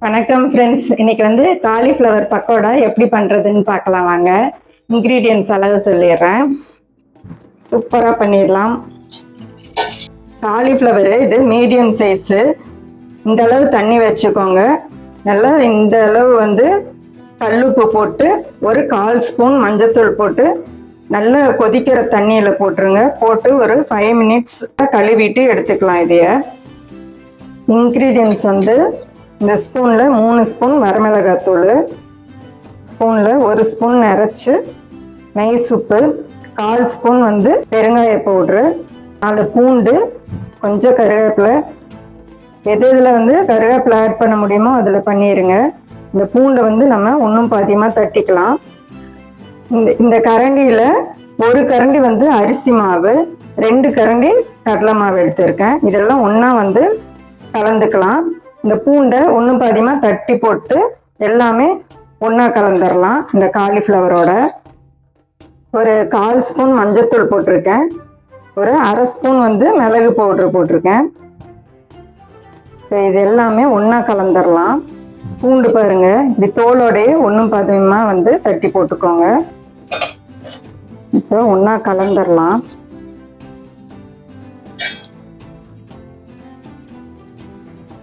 வணக்கம் ஃப்ரெண்ட்ஸ். இன்னைக்கு காலிஃப்ளவர் பக்கோடா எப்படி பண்ணுறதுன்னு பார்க்கலாம் வாங்க. இன்க்ரீடியன்ட்ஸ் அளவு சொல்லிடுறேன். சூப்பராக பண்ணிடலாம். காலிஃப்ளவரு இது மீடியம் சைஸு. இந்த அளவு தண்ணி வச்சுக்கோங்க. நல்லா இந்த அளவு கல்லுப்பு போட்டு ஒரு 1/4 ஸ்பூன் மஞ்சத்தூள் போட்டு நல்லா கொதிக்கிற தண்ணியில் போட்டுருங்க. போட்டு ஒரு 5 மினிட்ஸ் கழுவிட்டு எடுத்துக்கலாம். இதைய இன்க்ரீடியன்ட்ஸ் இந்த ஸ்பூனில் 3 ஸ்பூன் வரமிளகாத்தூள், ஸ்பூனில் 1 ஸ்பூன் நிறச்சி நைஸ் உப்பு, 1/4 ஸ்பூன் பெருங்காய பவுட்ரு, 4 பூண்டு, கொஞ்சம் கருவேப்பிலை. இதில் கருவேப்பிலை ஆட் பண்ண முடியுமோ அதில் பண்ணிடுங்க. இந்த பூண்டை நம்ம ஒன்றும் பாதியமாக தட்டிக்கலாம். இந்த கரண்டியில் 1 கரண்டி அரிசி மாவு, 2 கரண்டி கடலை மாவு எடுத்திருக்கேன். இதெல்லாம் ஒன்றா கலந்துக்கலாம். இந்த பூண்டை ஒன்றும் பாதியமாக தட்டி போட்டு எல்லாமே ஒன்றா கலந்துடலாம். இந்த காலிஃப்ளவரோட ஒரு 1/4 ஸ்பூன் மஞ்சத்தூள் போட்டிருக்கேன். ஒரு 1/2 ஸ்பூன் மிளகு பவுட்ரு போட்டிருக்கேன். இது எல்லாமே ஒன்றா கலந்துடலாம். பூண்டு பாருங்கள், இப்படி தோலோடையே ஒன்றும் பாதியமாக தட்டி போட்டுக்கோங்க. இப்போ ஒன்றா கலந்துடலாம்.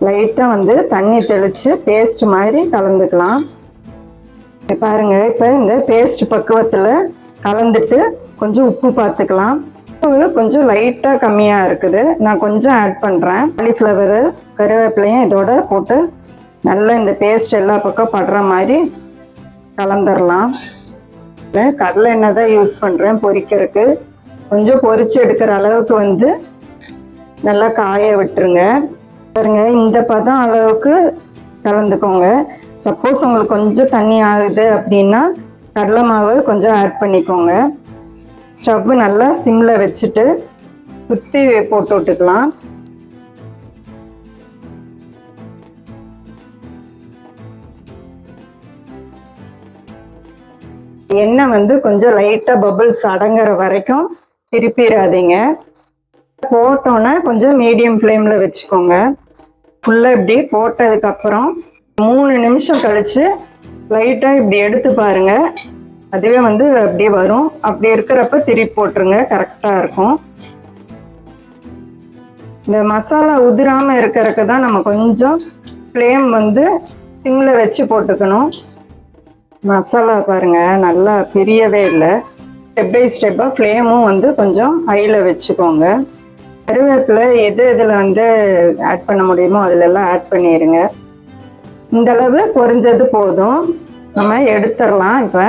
லைட்டாக தண்ணி தெளித்து பேஸ்ட் மாதிரி கலந்துக்கலாம். பாருங்கள், இப்போ இந்த பேஸ்ட் பக்குவத்தில் கலந்துட்டு கொஞ்சம் உப்பு பார்த்துக்கலாம். உப்பு கொஞ்சம் லைட்டாக கம்மியாக இருக்குது, நான் கொஞ்சம் ஆட் பண்ணுறேன். காலிஃப்ளவரு கருவேப்பிலையும் இதோட போட்டு நல்லா இந்த பேஸ்ட் எல்லா பக்கம் படுற மாதிரி கலந்துடலாம். கடலை எண்ணெய் தான் யூஸ் பண்ணுறேன் பொரிக்கிறதுக்கு. கொஞ்சம் பொரிச்சு எடுக்கிற அளவுக்கு நல்லா காய விட்டுருங்க. பாருங்க, இந்த பதம் அளவுக்கு கலந்துக்கோங்க. சப்போஸ் உங்களுக்கு கொஞ்சம் தண்ணி ஆகுது அப்படின்னா கடலை மாவு கொஞ்சம் ஆட் பண்ணிக்கோங்க. ஸ்டவ் நல்லா சிம்மில் வச்சுட்டு சுற்றி போட்டு விட்டுக்கலாம். எண்ணெய் கொஞ்சம் லைட்டாக பபிள்ஸ் அடங்குற வரைக்கும் திருப்பிடாதீங்க. போட்டோன்னே கொஞ்சம் மீடியம் ஃப்ளேமில் வச்சுக்கோங்க. ஃபுல்லாக இப்படி போட்டதுக்கப்புறம் 3 நிமிஷம் கழித்து லைட்டாக இப்படி எடுத்து பாருங்கள். அதுவே அப்படியே வரும். அப்படி இருக்கிறப்ப திருப்பி போட்டுருங்க, கரெக்டாக இருக்கும். இந்த மசாலா உதிராமல் இருக்கிறதுக்கு தான் நம்ம கொஞ்சம் ஃப்ளேம் சிம்மில் வச்சு போட்டுக்கணும். மசாலா பாருங்கள் நல்லா பிரியவே இல்லை. ஸ்டெப் பை ஸ்டெப்பாக ஃப்ளேமும் கொஞ்சம் ஹையில் வச்சுக்கோங்க. கருவேப்பிலை இதில் ஆட் பண்ண முடியுமோ அதிலெல்லாம் ஆட் பண்ணிடுங்க. இந்தளவு பொரிஞ்சது போதும், நம்ம எடுத்துடலாம். இப்போ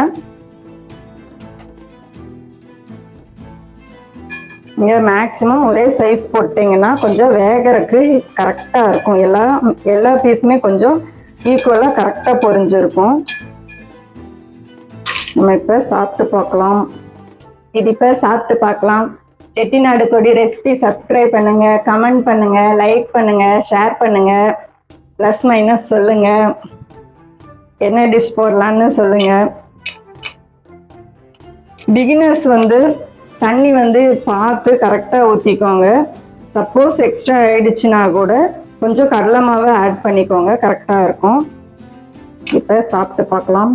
இங்கே மேக்ஸிமம் ஒரே சைஸ் போட்டிங்கன்னா கொஞ்சம் வேகறதுக்கு கரெக்டாக இருக்கும். எல்லா பீஸுமே கொஞ்சம் ஈக்குவலாக கரெக்டாக பொரிஞ்சிருக்கும். நம்ம இப்போ சாப்பிட்டு பார்க்கலாம். செட்டிநாடு கொடி ரெசிபி சப்ஸ்கிரைப் பண்ணுங்கள், கமெண்ட் பண்ணுங்கள், லைக் பண்ணுங்கள், ஷேர் பண்ணுங்கள், ப்ளஸ் மைனஸ் சொல்லுங்கள், என்ன டிஷ் போடலான்னு சொல்லுங்கள். பிகினர்ஸ் தண்ணி பார்த்து கரெக்டாக ஊற்றிக்கோங்க. சப்போஸ் எக்ஸ்ட்ரா ஆயிடுச்சுன்னா கூட கொஞ்சம் கடலை மாவை ஆட் பண்ணிக்கோங்க, கரெக்டாக இருக்கும். இப்போ சாப்பிட்டு பார்க்கலாம்.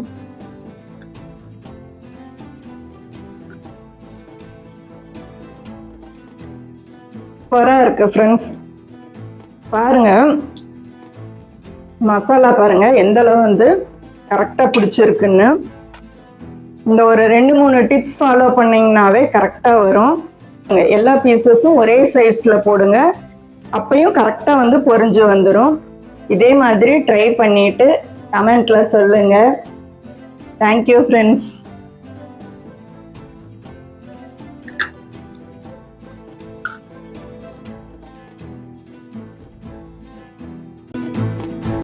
சூப்பராக இருக்குது ஃப்ரெண்ட்ஸ். பாருங்கள், மசாலா பாருங்கள் எந்த அளவு கரெக்டாக பிடிச்சிருக்குன்னு. இந்த ஒரு 2-3 டிப்ஸ் ஃபாலோ பண்ணிங்கனாவே கரெக்டாக வரும். எல்லா பீசஸும் ஒரே சைஸில் போடுங்க, அப்பையும் கரெக்டாக பொரிஞ்சு வந்துடும். இதே மாதிரி ட்ரை பண்ணிவிட்டு கமெண்ட்டில் சொல்லுங்கள். Thank you friends.